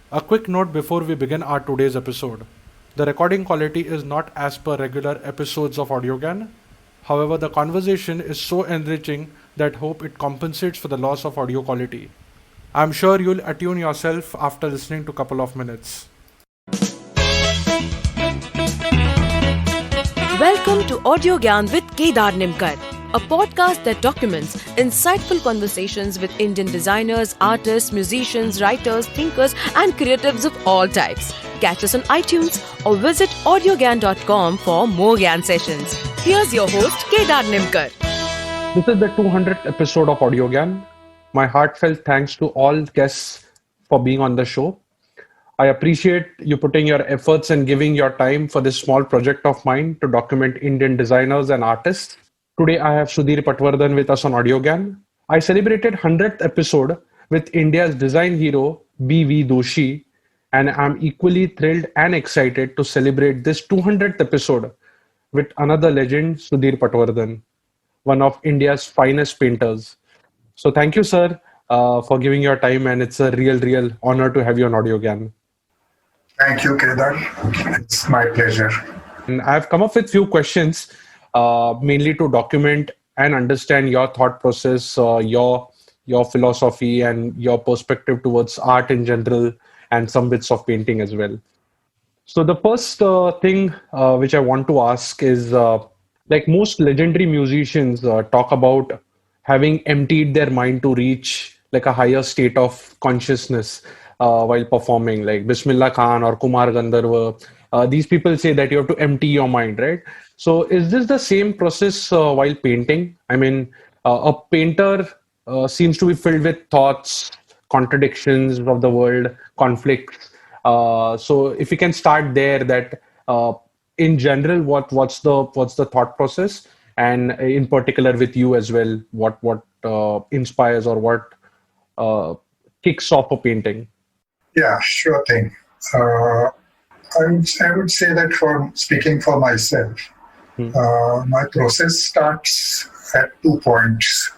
A quick note before we begin our today's episode. The recording quality is not as per regular episodes of Audiogyan. However, the conversation is so enriching that hope it compensates for the loss of audio quality. I'm sure you'll attune yourself after listening to a couple of minutes. Welcome to Audiogyan with Kedar Nimkar, a podcast that documents insightful conversations with Indian designers, artists, musicians, writers, thinkers, and creatives of all types. Catch us on iTunes or visit audiogyan.com for more Gyan sessions. Here's your host, Kedar Nimkar. This is the 200th episode of Audiogyan. My heartfelt thanks to all guests for being on the show. I appreciate you putting your efforts and giving your time for this small project of mine to document Indian designers and artists. Today I have Sudhir Patwardhan with us on Audiogyan. I celebrated 100th episode with India's design hero B.V. Doshi, and I'm equally thrilled and excited to celebrate this 200th episode with another legend, Sudhir Patwardhan, one of India's finest painters. So thank you, sir, for giving your time, and it's a real honor to have you on Audiogyan. Thank you, Kedar. It's my pleasure. And I've come up with few questions, mainly to document and understand your thought process, your philosophy, and your perspective towards art in general, and some bits of painting as well. So the first thing which I want to ask is, like most legendary musicians talk about having emptied their mind to reach like a higher state of consciousness while performing, like Bismillah Khan or Kumar Gandharva. These people say that you have to empty your mind, right? So is this the same process while painting? I mean, a painter seems to be filled with thoughts, contradictions of the world, conflicts. So if you can start there, that in general, what's the thought process, and in particular with you as well, what inspires or what kicks off a painting? Yeah, sure thing. I would say that for speaking for myself, my process starts at 2 points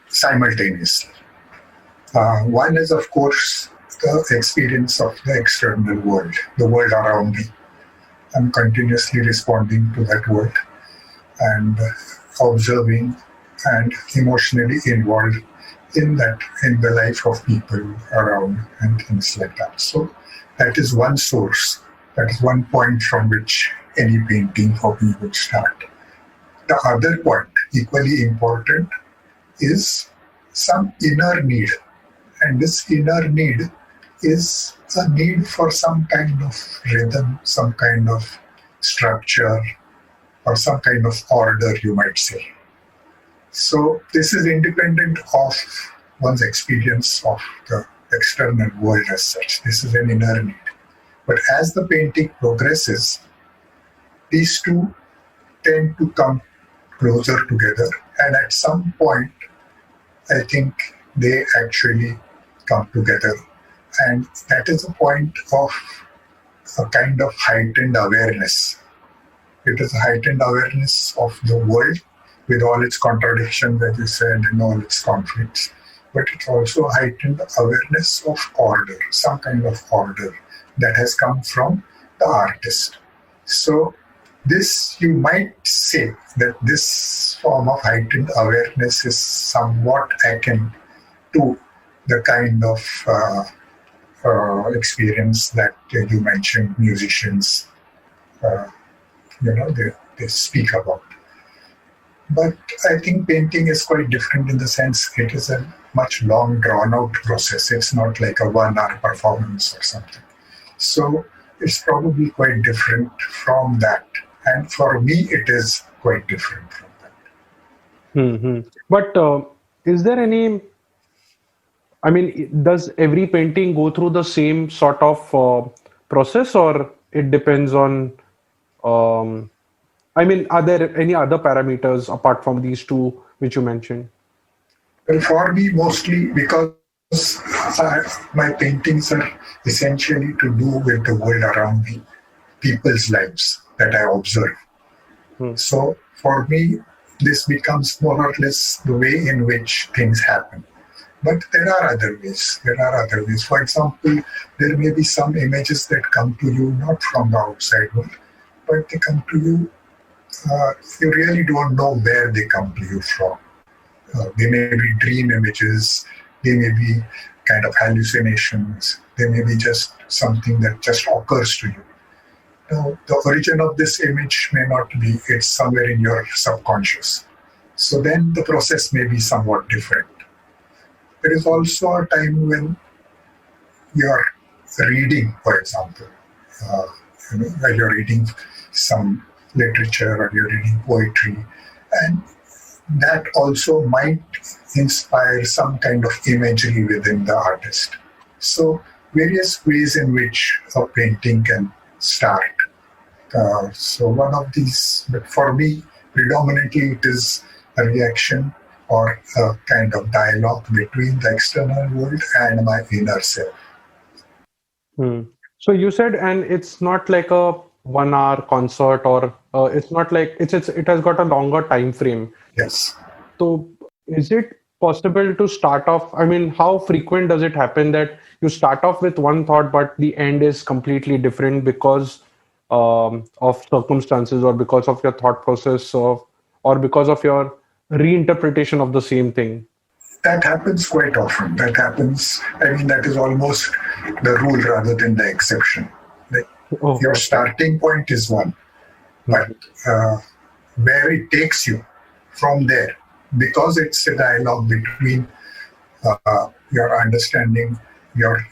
simultaneously. One is, of course, the experience of the external world, the world around me. I'm continuously responding to that world and observing and emotionally involved in the life of people around and things like that. So that is one source, that is one point from which any painting for me would start. The other point, equally important, is some inner need. And this inner need is a need for some kind of rhythm, some kind of structure, or some kind of order, you might say. So this is independent of one's experience of the external world as such. This is an inner need. But as the painting progresses, these two tend to come closer together. And at some point, I think they actually come together. And that is a point of a kind of heightened awareness. It is a heightened awareness of the world with all its contradictions, as you said, and all its conflicts. But it's also a heightened awareness of order, some kind of order that has come from the artist. So this, you might say that this form of heightened awareness is somewhat akin to the kind of experience that you mentioned musicians, they speak about. But I think painting is quite different in the sense it is a much long drawn out process. It's not like a 1 hour performance or something. So it's probably quite different from that. And for me, it is quite different from that. But is there any, I mean, does every painting go through the same sort of process, or it depends on, I mean, are there any other parameters apart from these two which you mentioned? Well, for me, mostly because my paintings are essentially to do with the world around me, people's lives that I observe. So for me, this becomes more or less the way in which things happen. But there are other ways. There are other ways. For example, there may be some images that come to you not from the outside world, but they come to you. You really don't know where they come to you from. They may be dream images. They may be kind of hallucinations. They may be just something that just occurs to you. Now, the origin of this image may not be, it's somewhere in your subconscious. So then the process may be somewhat different. There is also a time when you're reading, for example, while you're reading some literature or you're reading poetry, and that also might inspire some kind of imagery within the artist. So various ways in which a painting can start. So one of these, but for me, predominantly it is a reaction or a kind of dialogue between the external world and my inner self. So you said, and it's not like a 1 hour concert, or it's not like it has got a longer time frame. Yes. So is it possible to start off? I mean, how frequent does it happen that you start off with one thought, but the end is completely different because of circumstances, or because of your thought process, or because of your reinterpretation of the same thing? That happens quite often. That happens, that is almost the rule rather than the exception. Your starting point is one, but where it takes you from there, because it's a dialogue between your understanding, your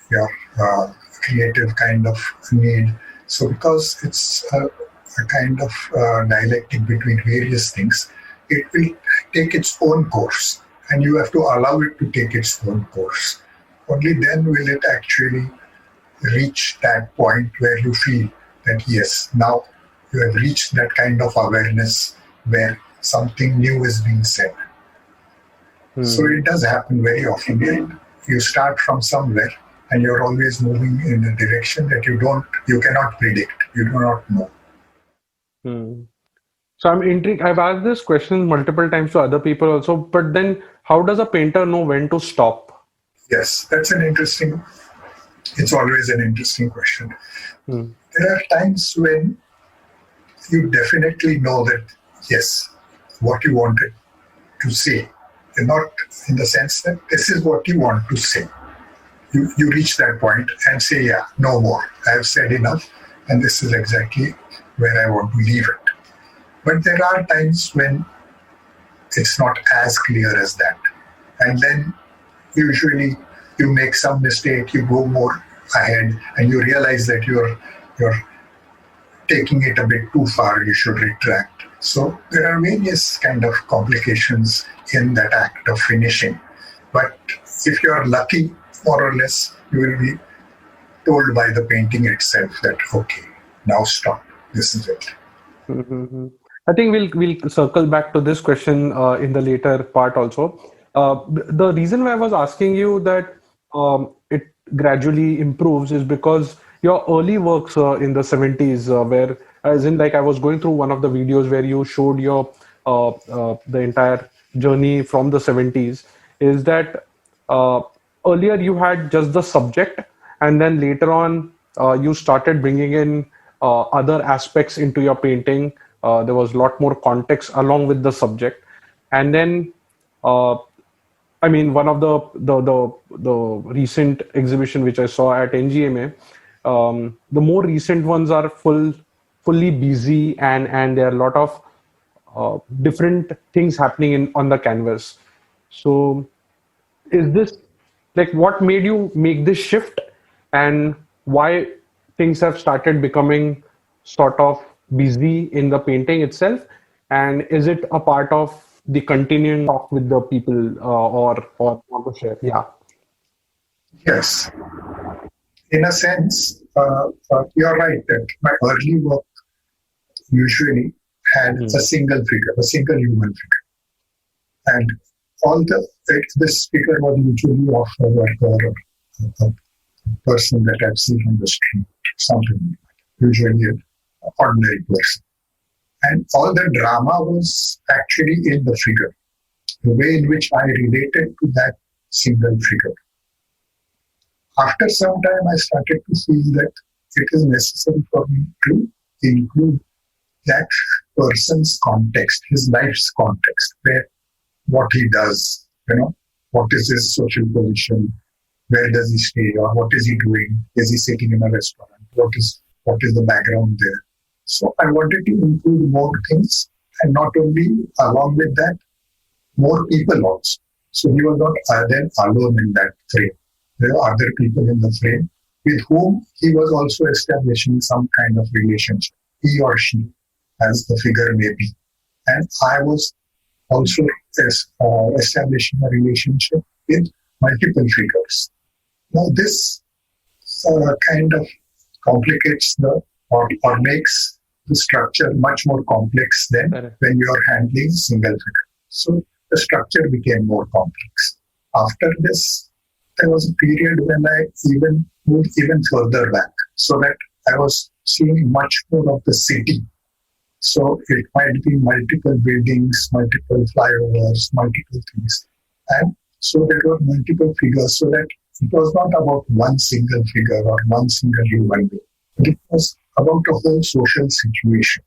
creative kind of need. So because it's a kind of dialectic between various things, it will take its own course, and you have to allow it to take its own course. Only then will it actually reach that point where you feel that yes, now you have reached that kind of awareness where something new is being said. So it does happen very often. You start from somewhere and you're always moving in a direction that you cannot predict, you do not know. So I'm intrigued. I've asked this question multiple times to other people also, but then how does a painter know when to stop? Yes, it's always an interesting question. There are times when you definitely know that, yes, what you wanted to say, and not in the sense that this is what you want to say. You reach that point and say, yeah, no more. I have said enough, and this is exactly where I want to leave it. But there are times when it's not as clear as that. And then usually you make some mistake, you go more ahead, and you realize that you're taking it a bit too far, you should retract. So there are various kind of complications in that act of finishing. But if you are lucky, more or less, you will be told by the painting itself that, okay, now stop, this is it. I think we'll circle back to this question in the later part also. The reason why I was asking you that it gradually improves is because your early works in the 70s, where, as in, like, I was going through one of the videos where you showed your the entire journey from the 70s, is that earlier you had just the subject, and then later on you started bringing in other aspects into your painting. There was a lot more context along with the subject, and then one of the recent exhibition which I saw at NGMA, the more recent ones are fully busy, and there are a lot of different things happening on the canvas. So is this, like, what made you make this shift, and why things have started becoming sort of busy in the painting itself? And is it a part of the continuing talk with the people, or want to share? Yeah. Yes. In a sense, you're right that my early work usually had a single figure, a single human figure. And this figure was usually of a worker or a person that I've seen on the street, something like that, usually an ordinary person. And all the drama was actually in the figure. The way in which I related to that single figure. After some time, I started to feel that it is necessary for me to include that person's context, his life's context, where what he does, what is his social position, where does he stay, or what is he doing? Is he sitting in a restaurant? What is the background there? So I wanted to include more things, and not only along with that, more people also. So he was not then alone in that frame. There were other people in the frame with whom he was also establishing some kind of relationship, he or she, as the figure may be. And I was also establishing a relationship with multiple figures. Now this kind of complicates or makes the structure much more complex than when you are handling single figure. So the structure became more complex. After this, there was a period when I even moved even further back, so that I was seeing much more of the city. So it might be multiple buildings, multiple flyovers, multiple things. And so there were multiple figures, so that it was not about one single figure or one single human being, but it was about a whole social situation.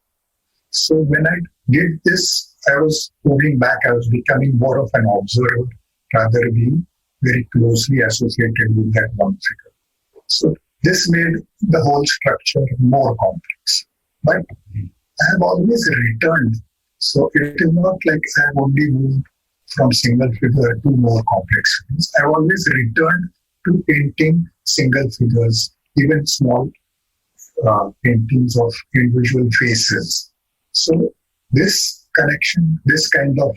So when I did this, I was moving back, I was becoming more of an observer rather being very closely associated with that one figure. So this made the whole structure more complex. But I have always returned. So it is not like I have only moved from single figure to more complex figures. I have always returned to painting single figures, even small paintings of individual faces. So this connection, this kind of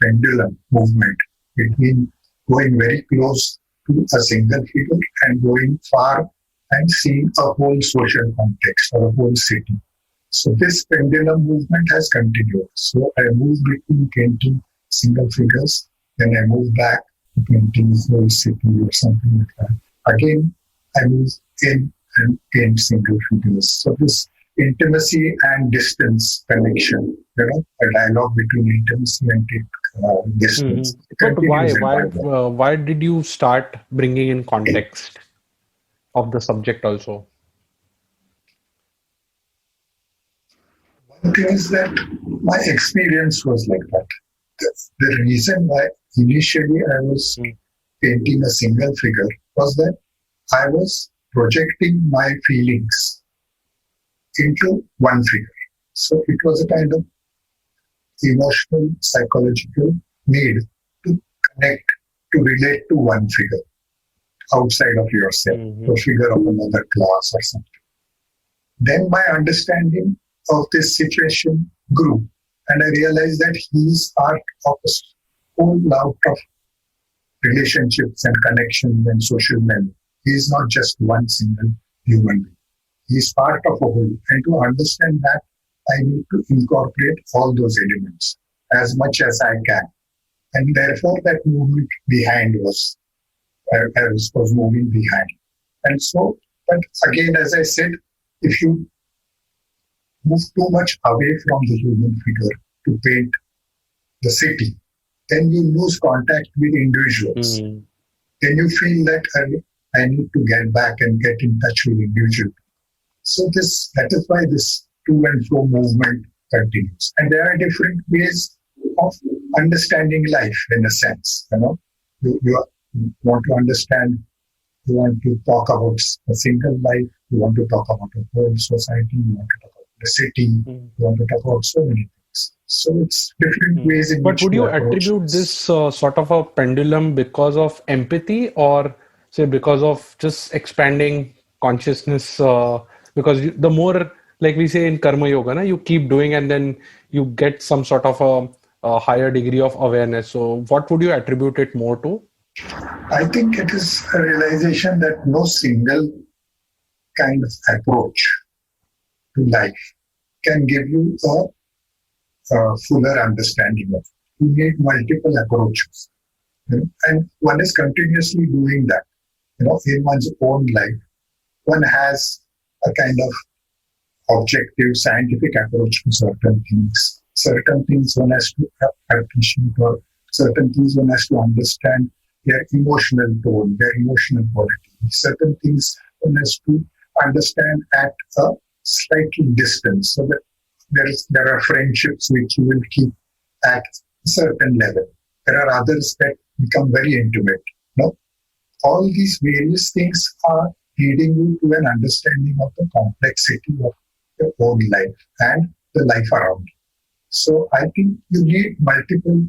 pendulum movement between going very close to a single figure and going far and seeing a whole social context or a whole city. So this pendulum movement has continued. So I moved between painting single figures, then I moved back to painting a whole city or something like that. Again, I moved in and paint single figures. So this intimacy and distance connection, a dialogue between intimacy and distance. But why did you start bringing in context of the subject also? One thing is that my experience was like that. The reason why initially I was painting a single figure was that I was projecting my feelings into one figure. So it was a kind of emotional, psychological need to connect, to relate to one figure outside of yourself, a figure of another class or something. Then my understanding of this situation grew, and I realized that he is part of a whole lot of relationships and connections and social memory. He is not just one single human being. He is part of a whole. And to understand that, I need to incorporate all those elements as much as I can. And therefore, that movement behind was moving behind. And so, but again, as I said, if you move too much away from the human figure to paint the city, then you lose contact with individuals. Then you feel that I need to get back and get in touch with individuals. So that is why this to and fro movement continues. And there are different ways of understanding life, in a sense. You want to understand, you want to talk about a single life, you want to talk about a whole society, you want to talk about the city, you want to talk about so many things. So it's different ways in which. But would you attribute this sort of a pendulum because of empathy, or say because of just expanding consciousness? Because the more, like we say in Karma Yoga, you keep doing and then you get some sort of a higher degree of awareness. So what would you attribute it more to? I think it is a realization that no single kind of approach to life can give you a fuller understanding of it. You need multiple approaches. And one is continuously doing that. In one's own life, one has a kind of objective scientific approach to certain things. Certain things one has to appreciate, or certain things one has to understand their emotional tone, their emotional quality. Certain things one has to understand at a slightly distance, so that there are friendships which you will keep at a certain level. There are others that become very intimate. No? All these various things are leading you to an understanding of the complexity of your own life and the life around you. So I think you need multiple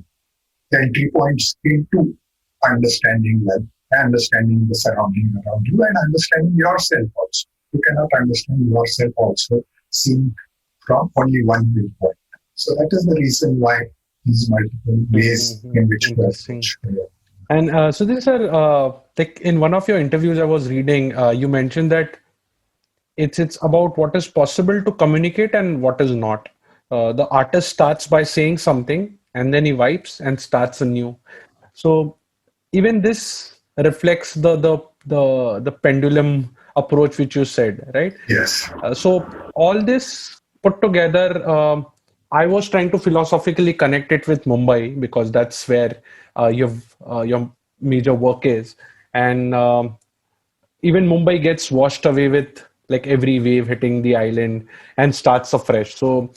entry points into understanding life, understanding the surrounding around you, and understanding yourself also. You cannot understand yourself also seen from only one viewpoint. So that is the reason why these multiple ways in which we Interesting. approach. And Sudhir sir, like in one of your interviews I was reading, you mentioned that it's about what is possible to communicate and what is not. The artist starts by saying something and then he wipes and starts anew. So even this reflects the pendulum approach which you said, right? Yes. So all this put together, I was trying to philosophically connect it with Mumbai because that's where your major work is, and even Mumbai gets washed away with like every wave hitting the island and starts afresh. So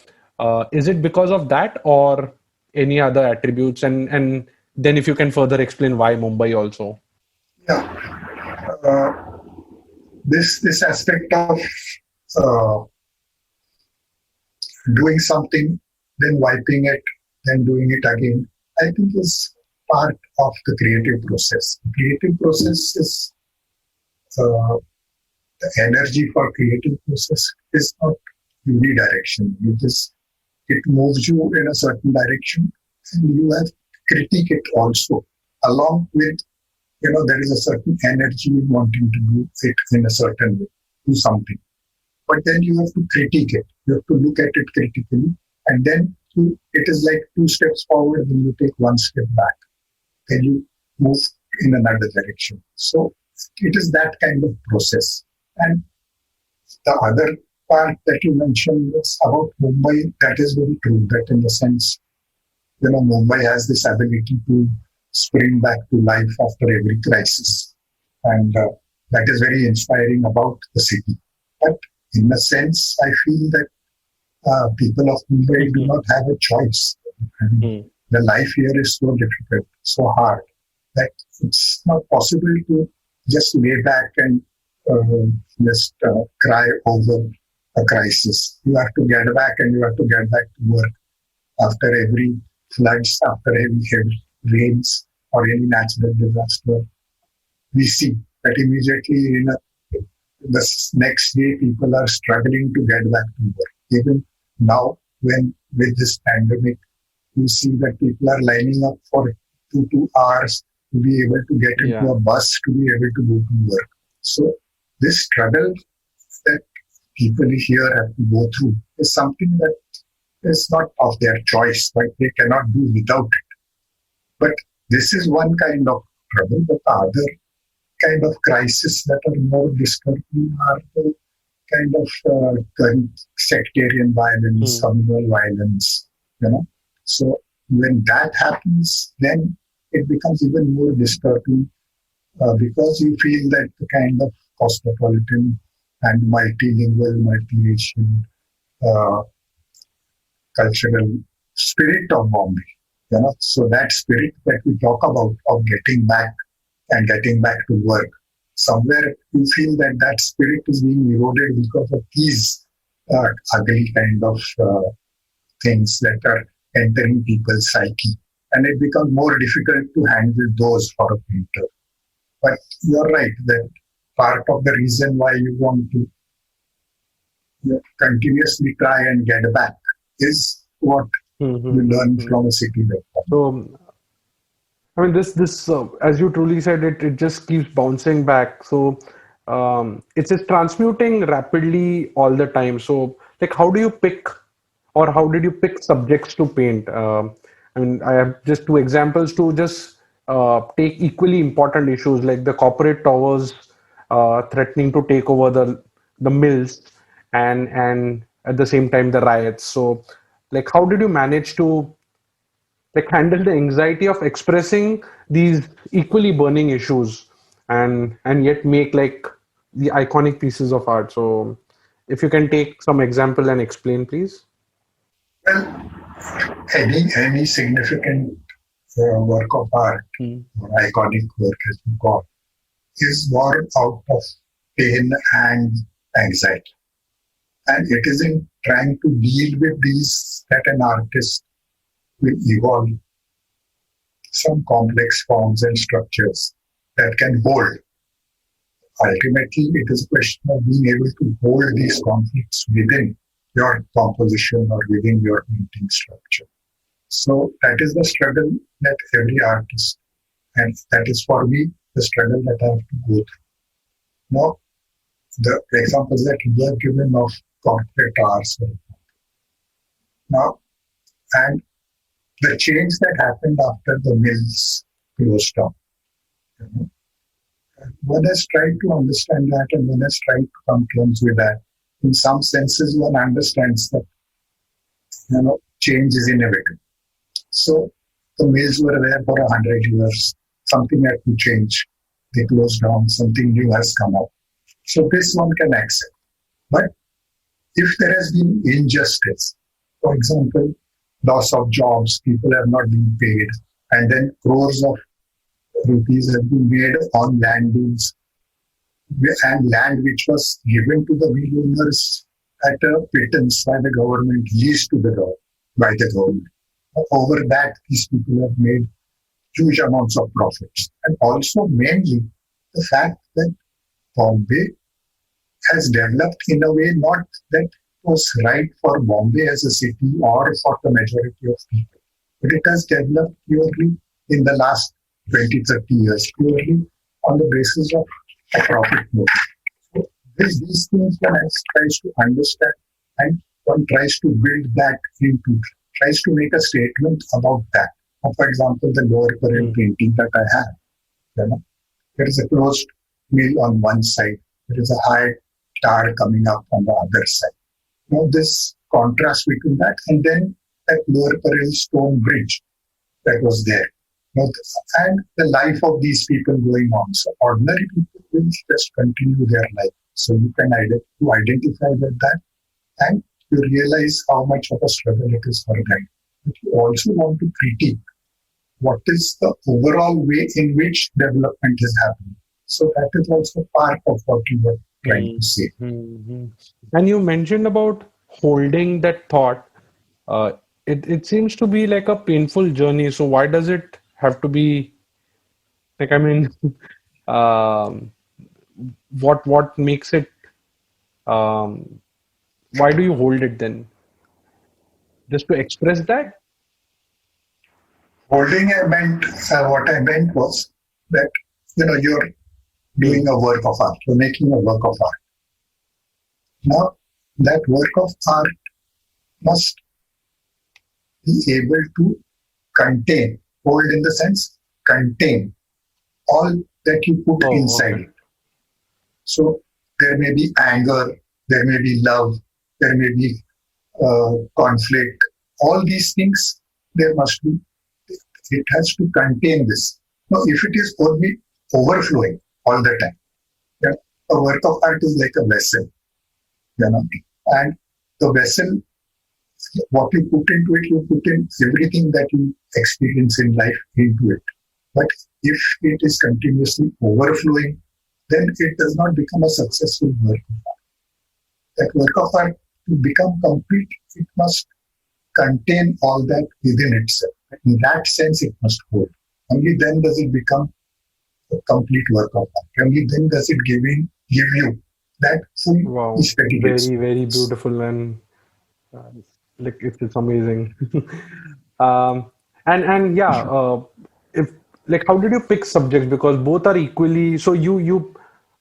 is it because of that or any other attributes? And then if you can further explain why Mumbai also. Yeah. This aspect of uh, doing something, then wiping it, then doing it again, I think is part of the creative process. The creative process is uh, the energy for creative process is not unidirectional. It moves you in a certain direction, and you have to critique it also, along with there is a certain energy in wanting to do it in a certain way, do something. But then you have to critique it. You have to look at it critically, and then it is like two steps forward, then you take one step back, then you move in another direction. So it is that kind of process. And the other part that you mentioned is about Mumbai. That is very true. That in the sense, Mumbai has this ability to spring back to life after every crisis, and that is very inspiring about the city. But in a sense, I feel that people of Mumbai do not have a choice. I mean, the life here is so difficult, so hard, that it's not possible to just lay back and just cry over a crisis. You have to get back and you have to get back to work after every floods, after every heavy rains or any natural disaster. We see that immediately the next day people are struggling to get back to work. Even now, when with this pandemic, we see that people are lining up for 2 hours to be able to get into a bus to be able to go to work. So this struggle that people here have to go through is something that is not of their choice, but they cannot do without it. But this is one kind of trouble, but the other kind of crisis that are more disturbing are the kind of sectarian violence, communal violence, So when that happens, then it becomes even more disturbing because you feel that the kind of cosmopolitan and multilingual, multiracial cultural spirit of Bombay, So that spirit that we talk about of getting back and getting back to work, somewhere you feel that spirit is being eroded because of these ugly kind of things that are entering people's psyche. And it becomes more difficult to handle those for a painter. But you're right that part of the reason why you want to continuously try and get back is what you learn from a city like that. So, I mean, this as you truly said, it just keeps bouncing back. So, it's just transmuting rapidly all the time. So, like, how do you pick, or how did you pick subjects to paint? I mean, I have just two examples to just take equally important issues like the corporate towers threatening to take over the mills, and at the same time the riots. So, like, how did you manage to like handle the anxiety of expressing these equally burning issues and yet make like the iconic pieces of art. So if you can take some example and explain, please. Well, any significant work of art Hmm. or iconic work, as you call, is born out of pain and anxiety. And it isn't trying to deal with these that an artist will evolve some complex forms and structures that can hold. Ultimately, it is a question of being able to hold these conflicts within your composition or within your painting structure. So that is the struggle that every artist, and that is for me the struggle that I have to go through. Now, the examples that you have given of corporate arts, now, and the change that happened after the mills closed down. You know, one has tried to understand that, and one has tried to come to terms with that. In some senses, one understands that change is inevitable. So the mills were there for 100 years. Something had to change. They closed down. Something new has come up. So this one can accept. But if there has been injustice, for example, loss of jobs, people have not been paid, and then crores of rupees have been made on land deals, and land which was given to the mill owners at a pittance by the government, leased to the government, by the government. Over that, these people have made huge amounts of profits. And also mainly the fact that Bombay has developed in a way not that was right for Bombay as a city or for the majority of people, but it has developed purely in the last 20, 30 years, purely on the basis of a profit motive. So these things one tries to understand, and one tries to build that into, tries to make a statement about that. For example, the lower current painting that I have, there is a closed mill on one side, there is a high tar coming up on the other side. This contrast between that, and then that lower Parel stone bridge that was there. And the life of these people going on. So ordinary people will just continue their life. So you can identify with that, and you realize how much of a struggle it is for them. But you also want to critique what is the overall way in which development is happening. So that is also part of what you were trying to say. Mm-hmm. And you mentioned about holding that thought. It seems to be like a painful journey. So why does it have to be like, I mean, um, what makes it, why do you hold it then? Just to express that? Holding, what I meant was that, you're doing a work of art, you're making a work of art. Now, that work of art must be able to contain, hold in the sense, contain all that you put inside it. So there may be anger, there may be love, there may be conflict. All these things, there must be, it has to contain this. Now, if it is only overflowing all the time, a work of art is like a vessel, and the vessel, what you put into it, you put in everything that you experience in life into it. But if it is continuously overflowing, then it does not become a successful work of art. That work of art, to become complete, it must contain all that within itself. In that sense, it must hold. Only then does it become a complete work of art. Only then does it give you that full very, very beautiful, and like it's amazing. And yeah, if like how did you pick subjects, because both are equally, so you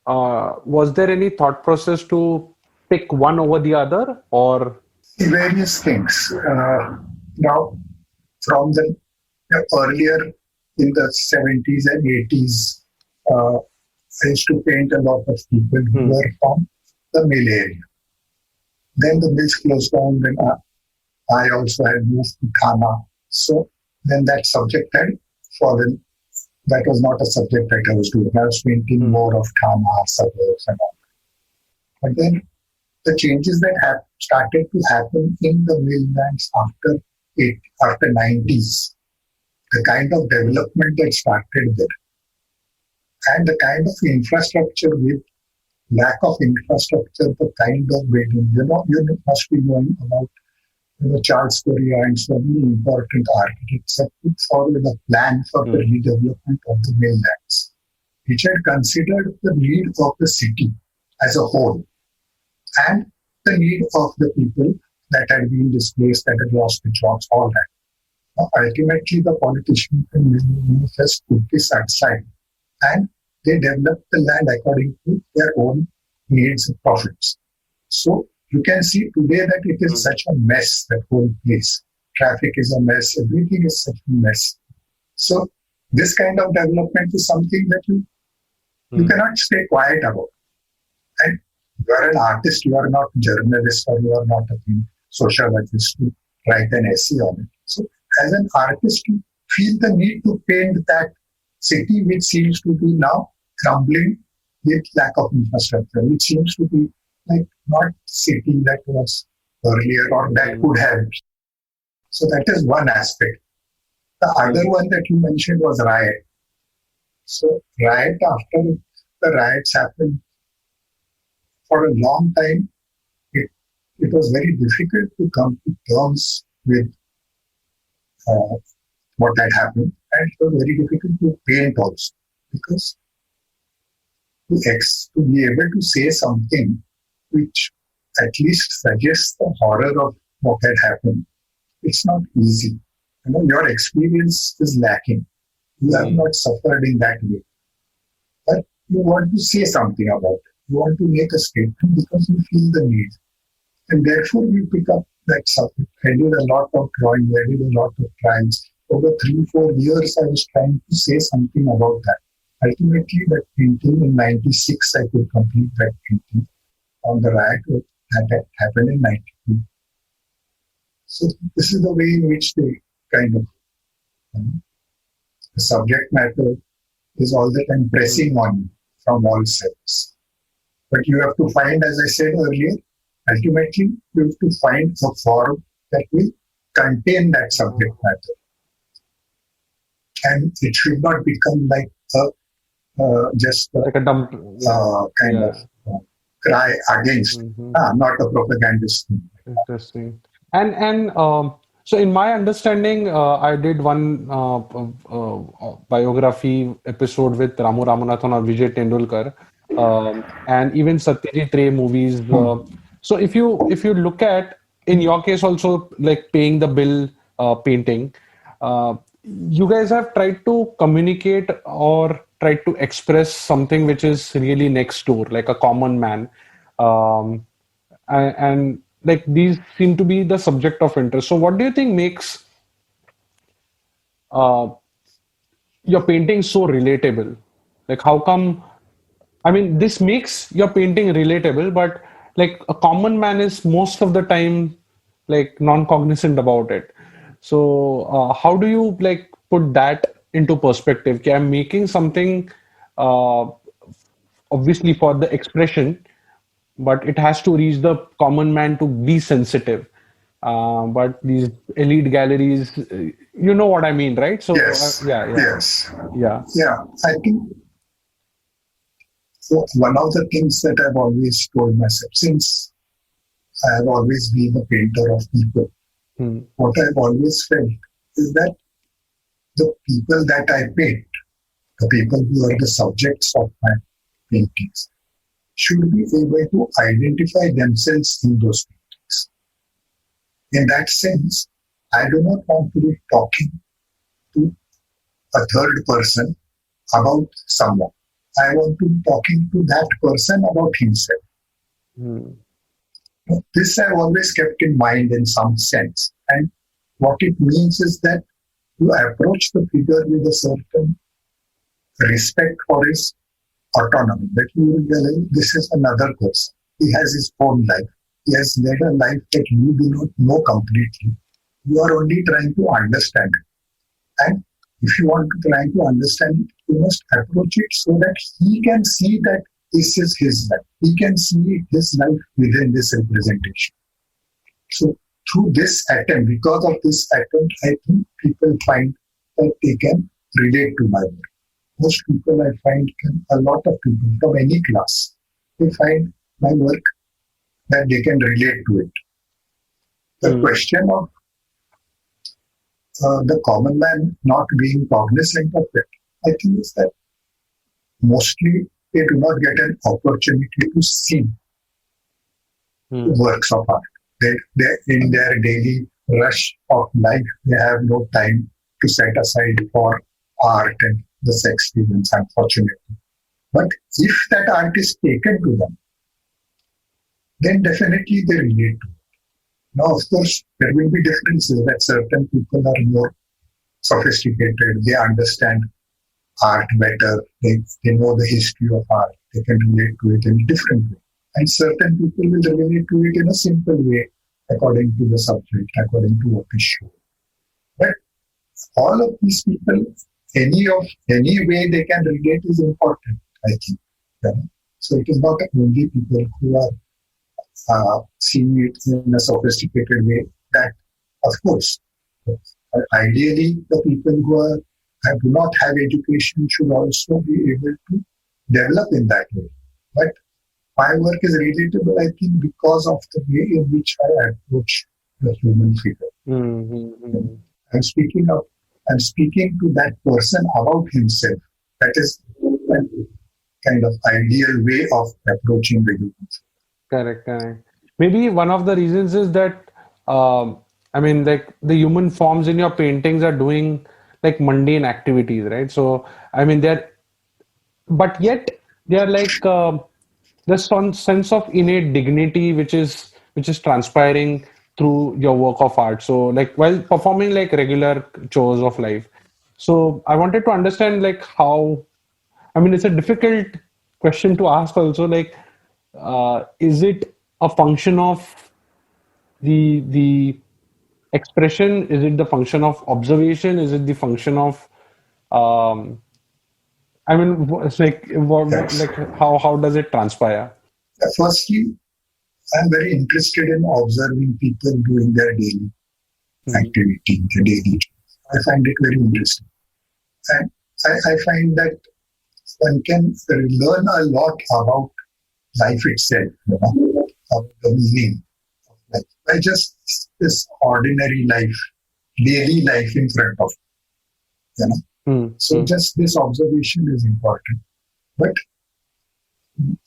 was there any thought process to pick one over the other, or various things? Now, from the earlier in the 70s and 80s, I used to paint a lot of people who were from the mill area. Then the mills closed down, then I also had moved to Thana. So then that subject had fallen. That was not a subject that I was doing. I was painting more of Thana, suburbs and all. But then the changes that started to happen in the mainlands after 90s, the kind of development that started there, and the kind of infrastructure with lack of infrastructure, the kind of building, you must be knowing about Charles Correa and so many important architects have put forward a plan for the redevelopment of the mainlands, which had considered the need of the city as a whole and the need of the people that had been displaced, that had lost their jobs, all that. Now, ultimately, the politicians just put this aside and they developed the land according to their own needs and profits. So you can see today that it is such a mess, that whole place. Traffic is a mess, everything is such a mess. So this kind of development is something that you cannot stay quiet about. And you are an artist, you are not a journalist, or you are not a sociologist to write an essay on it. So as an artist, you feel the need to paint that city which seems to be now crumbling with lack of infrastructure, which seems to be like not city that was earlier or that could have. So that is one aspect. The other one that you mentioned was riot. So riot, after the riots happened, for a long time, it was very difficult to come to terms with what had happened, and it was very difficult to paint also, because to be able to say something which at least suggests the horror of what had happened, it's not easy. Your experience is lacking. You have not suffered in that way. But you want to say something about it. You want to make a statement because you feel the need. And therefore you pick up that subject. I did a lot of drawing, I did a lot of trials. Over 3-4 years I was trying to say something about that. Ultimately, that painting in 96, I could complete that painting on the riot that happened in 92. So this is the way in which they kind of, the subject matter is all the time pressing on you from all sides. But you have to find, as I said earlier, ultimately you have to find a form that will contain that subject matter. And it should not become like like a dump, kind of cry against, not a propagandist thing. Interesting. And so in my understanding, I did one biography episode with Ramu Ramanathan or Vijay Tendulkar, and even Satyajit Ray movies. So if you look at, in your case also, like paying the bill painting, you guys have tried to communicate or tried to express something which is really next door, like a common man. And like these seem to be the subject of interest. So what do you think makes your painting so relatable? Like how come, I mean, this makes your painting relatable, but like a common man is most of the time like non-cognizant about it. So how do you like put that into perspective? Okay, I'm making something obviously for the expression, but it has to reach the common man to be sensitive. But these elite galleries, you know what I mean, right? So yes, yeah. I think one of the things that I've always told myself, since I have always been a painter of people, what I've always felt is that the people that I paint, the people who are the subjects of my paintings, should be able to identify themselves in those paintings. In that sense, I do not want to be talking to a third person about someone. I want to be talking to that person about himself. This I've always kept in mind in some sense. And what it means is that you approach the figure with a certain respect for his autonomy, that you realize this is another person. He has his own life. He has led a life that you do not know completely. You are only trying to understand it. And if you want to try to understand it, you must approach it so that he can see that this is his life. He can see his life within this representation. So through this attempt, because of this attempt, I think people find that they can relate to my work. Most people I find a lot of people from any class, they find my work that they can relate to it. The question of the common man not being cognizant of it, I think is that mostly they do not get an opportunity to see works of art. They in their daily rush of life, they have no time to set aside for art and this experience, unfortunately. But if that art is taken to them, then definitely they relate to it. Now, of course, there will be differences that certain people are more sophisticated, they understand art better, they know the history of art, they can relate to it in a different way. And certain people will relate to it in a simple way, according to the subject, according to what is shown. But all of these people, any way they can relate is important, I think. You know? So it is not only people who are seeing it in a sophisticated way that, of course, ideally the people who do not have education should also be able to develop in that way. But my work is relatable, I think, because of the way in which I approach the human figure. Mm-hmm. I'm speaking to that person about himself. That is a kind of ideal way of approaching the human figure. Correct. Maybe one of the reasons is that, like the human forms in your paintings are doing like mundane activities, right? So, but yet they are like there's some sense of innate dignity which is transpiring through your work of art. So, like while performing like regular chores of life. So, I wanted to understand like how. It's a difficult question to ask also. Like, is it a function of the expression? Is it the function of observation? Is it the function of um, it's like Yes. like how does it transpire? Firstly, I'm very interested in observing people doing their daily activity, their daily. I find it very interesting. And I find that one can learn a lot about life itself, about the meaning of life, by just this ordinary life, daily life in front of you. So just this observation is important. But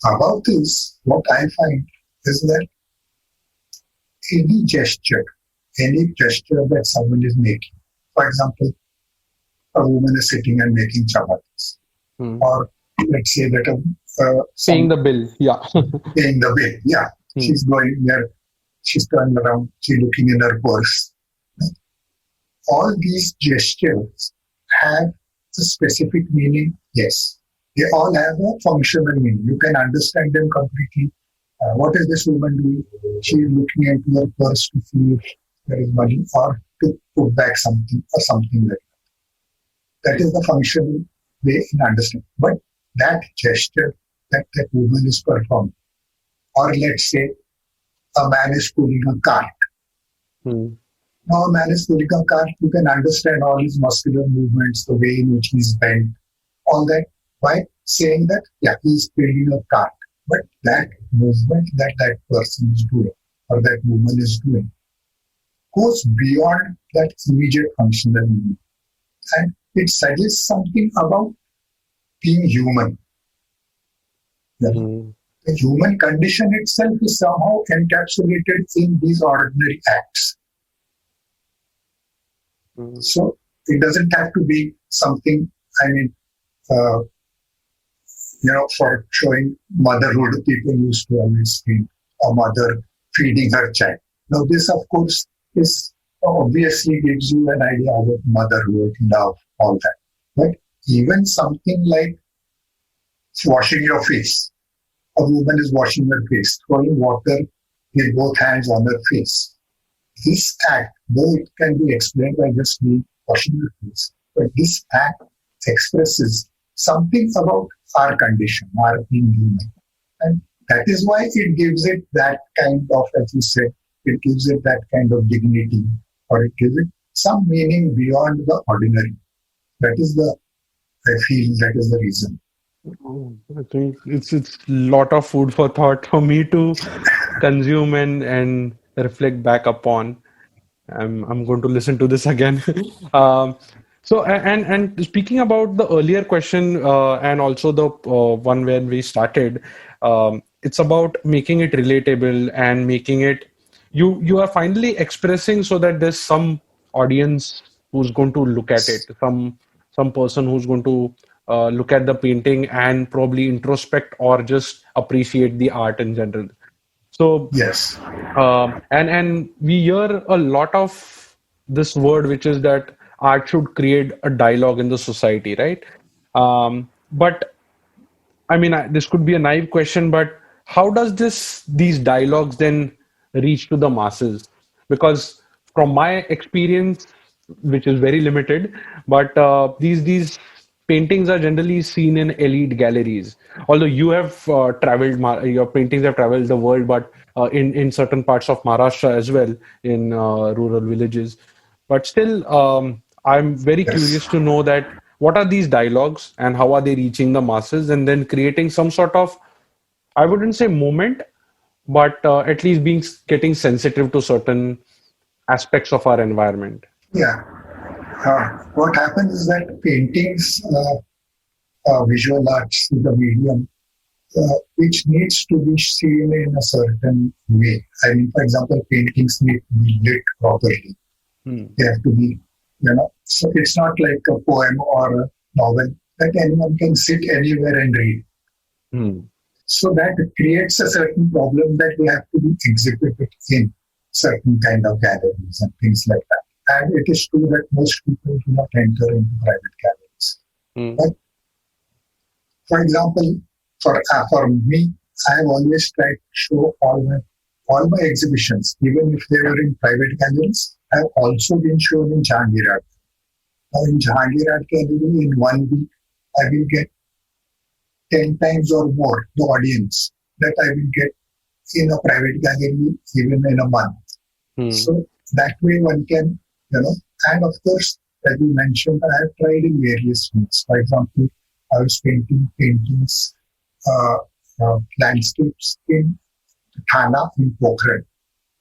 about this, what I find is that any gesture that someone is making, for example, a woman is sitting and making chapatis, or let's say that paying the bill, paying the bill, she's going there, she's turned around, she's looking in her purse. All these gestures have a specific meaning, yes. They all have a functional meaning. You can understand them completely. What is this woman doing? She is looking into her purse to see if there is money or to put back something or something like that. That is the functional way in understanding. But that gesture that woman is performing, or let's say a man is pulling a cart. Now a man is pulling a cart, you can understand all his muscular movements, the way in which he's bent, all that, by saying that, he's pulling a cart. But that movement that person is doing, or that woman is doing, goes beyond that immediate functional meaning. And it suggests something about being human. The human condition itself is somehow encapsulated in these ordinary acts. So it doesn't have to be something, for showing motherhood, people used to always think a mother feeding her child. Now this, of course, is obviously gives you an idea about motherhood, love, all that. But even something like washing your face. A woman is washing her face, throwing water with both hands on her face. This act, though it can be explained by just me washing her face, But this act expresses something about our condition, our being human. And that is why it gives it that kind of, as you said, it gives it that kind of dignity, or it gives it some meaning beyond the ordinary. That is I feel that is the reason. I think it's a lot of food for thought for me to consume and reflect back upon. I'm going to listen to this again. And speaking about the earlier question and also the one where we started, it's about making it relatable and making it you are finally expressing so that there's some audience who's going to look at it, some person who's going to look at the painting and probably introspect or just appreciate the art in general. So Yes. and we hear a lot of this word, which is that art should create a dialogue in the society, right? But I mean, this could be a naive question, but how does these dialogues then reach to the masses? Because from my experience, which is very limited, but these paintings are generally seen in elite galleries. Although you have traveled, your paintings have traveled the world, but in certain parts of Maharashtra as well, in rural villages. But still, I'm very curious Yes. to know that what are these dialogues and how are they reaching the masses and then creating some sort of, I wouldn't say moment, but at least getting sensitive to certain aspects of our environment. Yeah. What happens is that paintings, visual arts is a medium which needs to be seen in a certain way. I mean, for example, paintings need to be lit properly. Hmm. They have to be, so it's not like a poem or a novel that anyone can sit anywhere and read. Hmm. So that creates a certain problem that they have to be exhibited in certain kind of galleries and things like that. And it is true that most people do not enter into private galleries. Hmm. But for example, for me, I have always tried to show all my exhibitions, even if they were in private galleries, have also been shown in Jahangir Art. Now in Jahangir Art Gallery, in 1 week, I will get 10 times or more the audience that I will get in a private gallery even in a month. Hmm. So that way one can, and of course, as you mentioned, I have tried in various ways. For example, I was painting paintings, landscapes in Thana in Pokhran.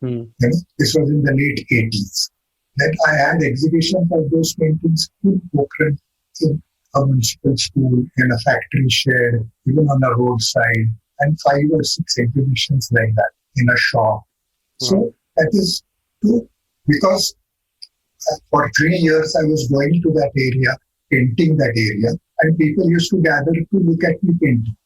Hmm. This was in the late 80s. Then I had exhibitions of those paintings in Pokhran, in a municipal school, in a factory shed, even on a roadside, and 5 or 6 exhibitions like that in a shop. So that is true because for 3 years I was going to that area, painting that area, and people used to gather to look at me painting.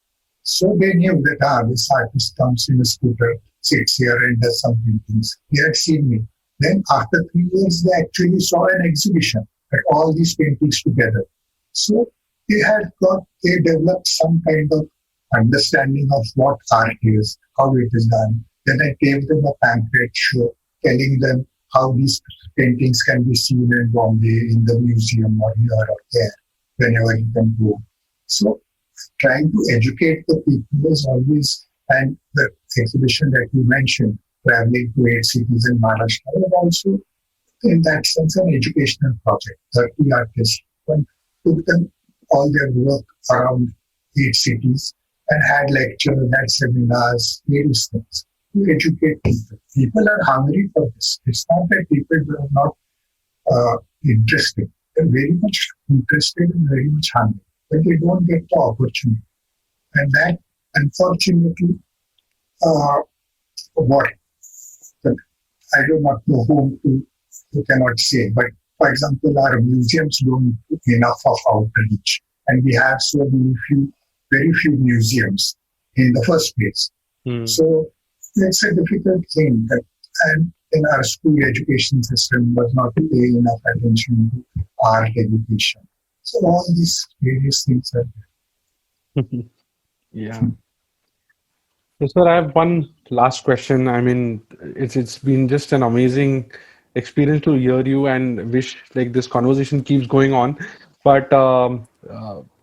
So they knew that this artist comes in a scooter, sits here and does some paintings. They had seen me. Then after 3 years, they actually saw an exhibition at all these paintings together. So they developed some kind of understanding of what art is, how it is done. Then I gave them a pamphlet show telling them how these paintings can be seen in Bombay, in the museum or here or there, whenever you can go. So trying to educate the people is always, and the exhibition that you mentioned, traveling to 8 cities in Maharashtra, was also, in that sense, an educational project. 30 artists took them all their work around 8 cities and had lectures, had seminars, various things to educate people. People are hungry for this. It's not that people are not interested. They're very much interested and very much hungry, but they don't get the opportunity. And that, unfortunately, what I do not know whom to cannot say, but for example, our museums don't do enough of outreach, and we have very few museums in the first place. So it's a difficult thing that, and in our school education system was not paying enough attention to art education. So all these various things are there. Yeah. So, sir, I have one last question. I mean, it's been just an amazing experience to hear you, and wish like this conversation keeps going on. But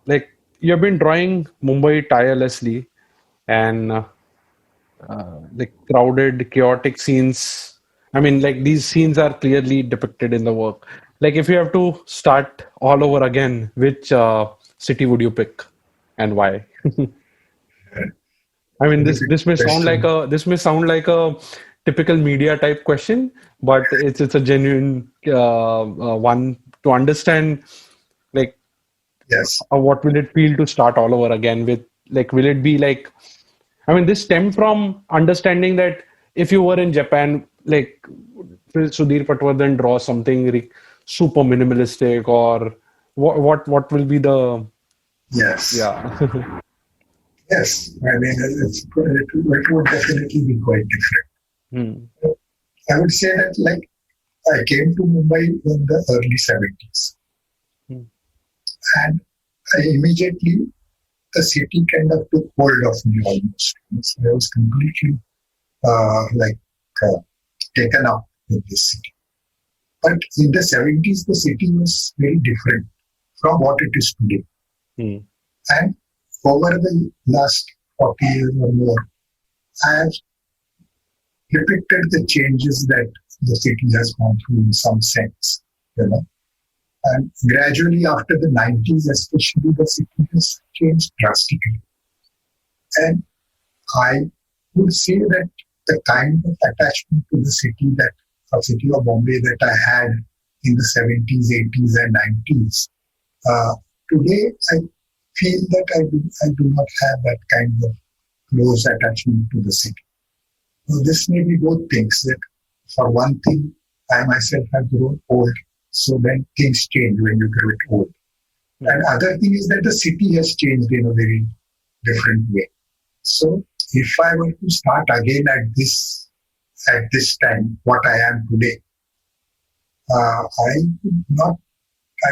like you have been drawing Mumbai tirelessly, and like crowded, chaotic scenes. I mean, like these scenes are clearly depicted in the work. Like if you have to start all over again, which city would you pick and why? I mean, Very this may sound like question. a typical media type question, but it's a genuine one to understand. Like, Yes. what will it feel to start all over again with? Like, will it be like? I mean, this stem from understanding that if you were in Japan, like will Sudhir Patwardhan draw something super minimalistic, or what will be the Yes. yeah. Yes. I mean, it would definitely be quite different. Hmm. I would say that, like, I came to Mumbai in the early 70s, Hmm. and I immediately, the city kind of took hold of me almost. So I was completely like uh, taken up with this city. But in the 70s, the city was very different from what it is today. Hmm. And over the last 40 years or more, I have depicted the changes that the city has gone through in some sense, you know. And gradually after the 90s, especially, the city has changed drastically. And I would say that the kind of attachment to the city that city of Bombay that I had in the 70s, 80s, and 90s, today I feel that I do not have that kind of close attachment to the city. So this may be both things. That for one thing, I myself have grown old, so then things change when you grow old. And other thing is that the city has changed in a very different way. So if I were to start again at this time, what I am today, I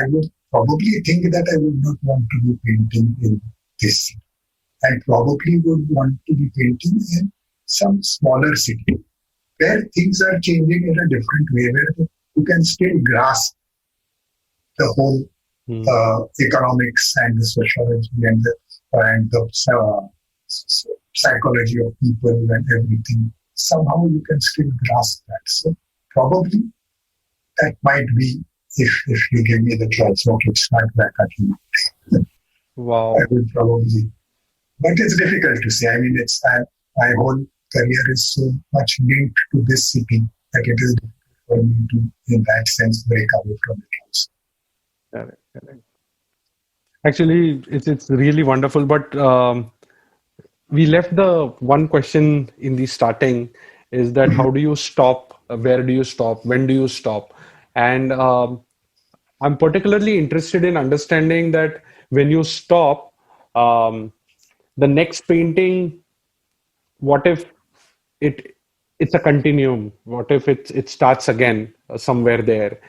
would probably think that I would not want to be painting in this city. I probably would want to be painting in some smaller city where things are changing in a different way, where you can still grasp the whole economics and the sociology and the psychology of people and everything. Somehow you can still grasp that. So probably that might be, if you give me the choice, okay, start back again. Wow. I would probably, but it's difficult to say. I mean, my whole career is so much linked to this city that it is difficult for me to, in that sense, break away from it also. Correct, correct. Actually, it's really wonderful, but we left the one question in the starting is that how do you stop? Where do you stop? When do you stop? And I'm particularly interested in understanding that when you stop, um, the next painting, what if it it's a continuum? What if it starts again somewhere there?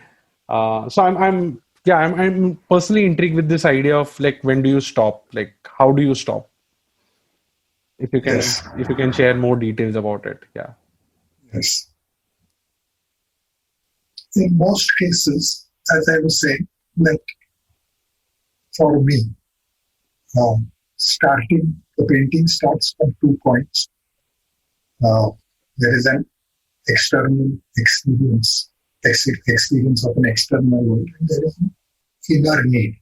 So I'm yeah, I'm personally intrigued with this idea of like when do you stop? Like how do you stop? Yes, If you can share more details about it, yeah. yes. In most cases, as I was saying, that for me, starting the painting starts from 2 points. There is an external experience of an external world, and there is an inner need.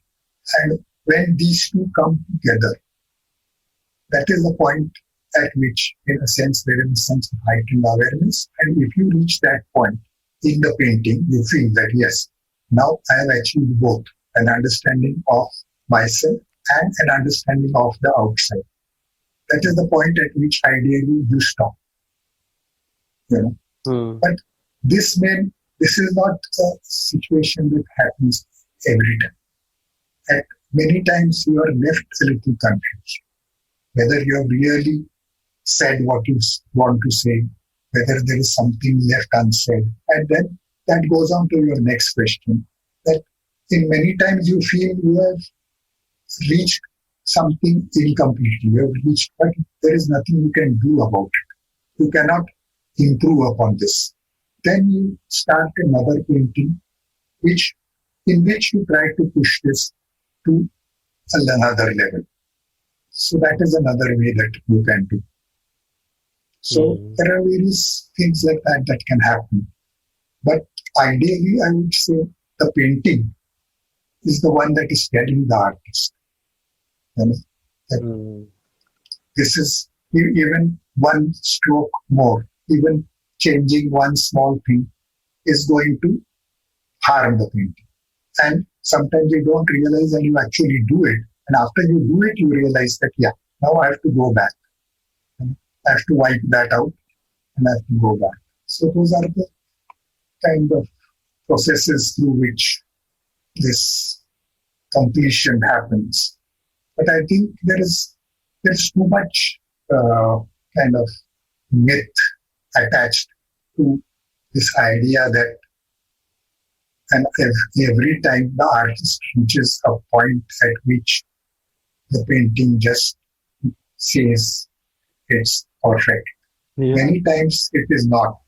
And when these two come together, that is the point at which, in a sense, there is a sense of heightened awareness. And if you reach that point in the painting, you feel that, yes, now I have achieved both an understanding of myself and an understanding of the outside. That is the point at which ideally you stop. You know? But this is not a situation that happens every time. And many times you are left a little confused, whether you have really said what you want to say, whether there is something left unsaid. And then that goes on to your next question, that in many times you feel you have reached something incompletely. You have reached, but there is nothing you can do about it. You cannot improve upon this. Then you start another painting, in which you try to push this to another level. So that is another way that you can do. So there are various things like that can happen. But ideally, I would say the painting is the one that is telling the artist. This is even one stroke more, even changing one small thing is going to harm the painting. And sometimes you don't realize and you actually do it. And after you do it, you realize that, now I have to go back. I have to wipe that out and I have to go back. So those are the kind of processes through which this completion happens. But I think there's too much kind of myth attached to this idea that every time the artist reaches a point at which the painting just says it's perfect. Yeah. Many times it is not.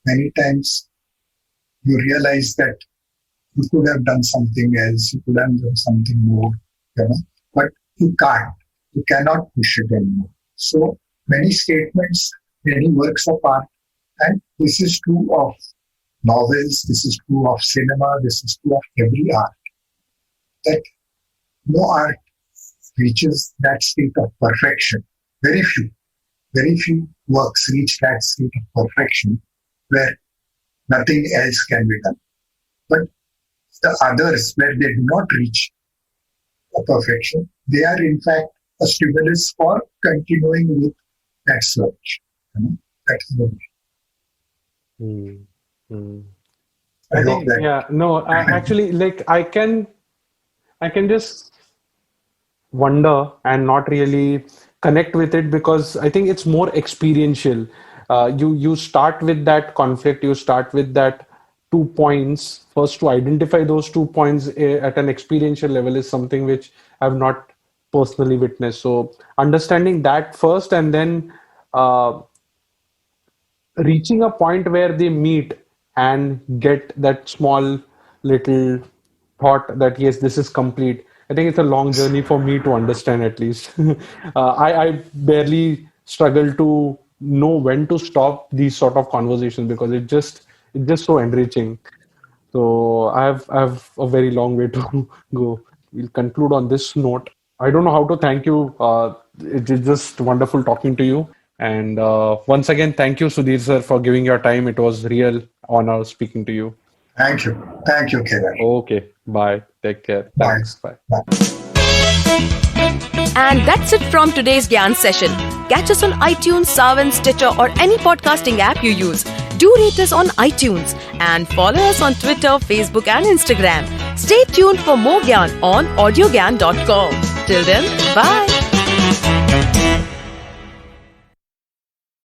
Many times you realize that you could have done something else, you could have done something more, but you can't. You cannot push it anymore. So many statements, many works of art, and this is true of novels, this is true of cinema, this is true of every art, that no art reaches that state of perfection. Very few works reach that state of perfection where nothing else can be done. But the others, where they do not reach a perfection, they are in fact a stimulus for continuing with that search. That is the way. I think, actually, I can just wonder and not really connect with it, because I think it's more experiential. You start with that conflict, you start with that 2 points. First, to identify those 2 points at an experiential level is something which I've not personally witnessed. So understanding that first, and then reaching a point where they meet and get that small little thought that, yes, this is complete. I think it's a long journey for me to understand, at least. I barely struggle to know when to stop these sort of conversations, because it's just so enriching. So I have a very long way to go. We'll conclude on this note. I don't know how to thank you. It's just wonderful talking to you. And once again, thank you, Sudhir sir, for giving your time. It was real honor speaking to you. Thank you. Thank you, Kedar. Okay. Bye. Take care. Bye. Thanks. Bye. Bye. And that's it from today's Gyan session. Catch us on iTunes, Saavn, Stitcher, or any podcasting app you use. Do rate us on iTunes and follow us on Twitter, Facebook, and Instagram. Stay tuned for more Gyan on Audiogyan.com. Till then, bye.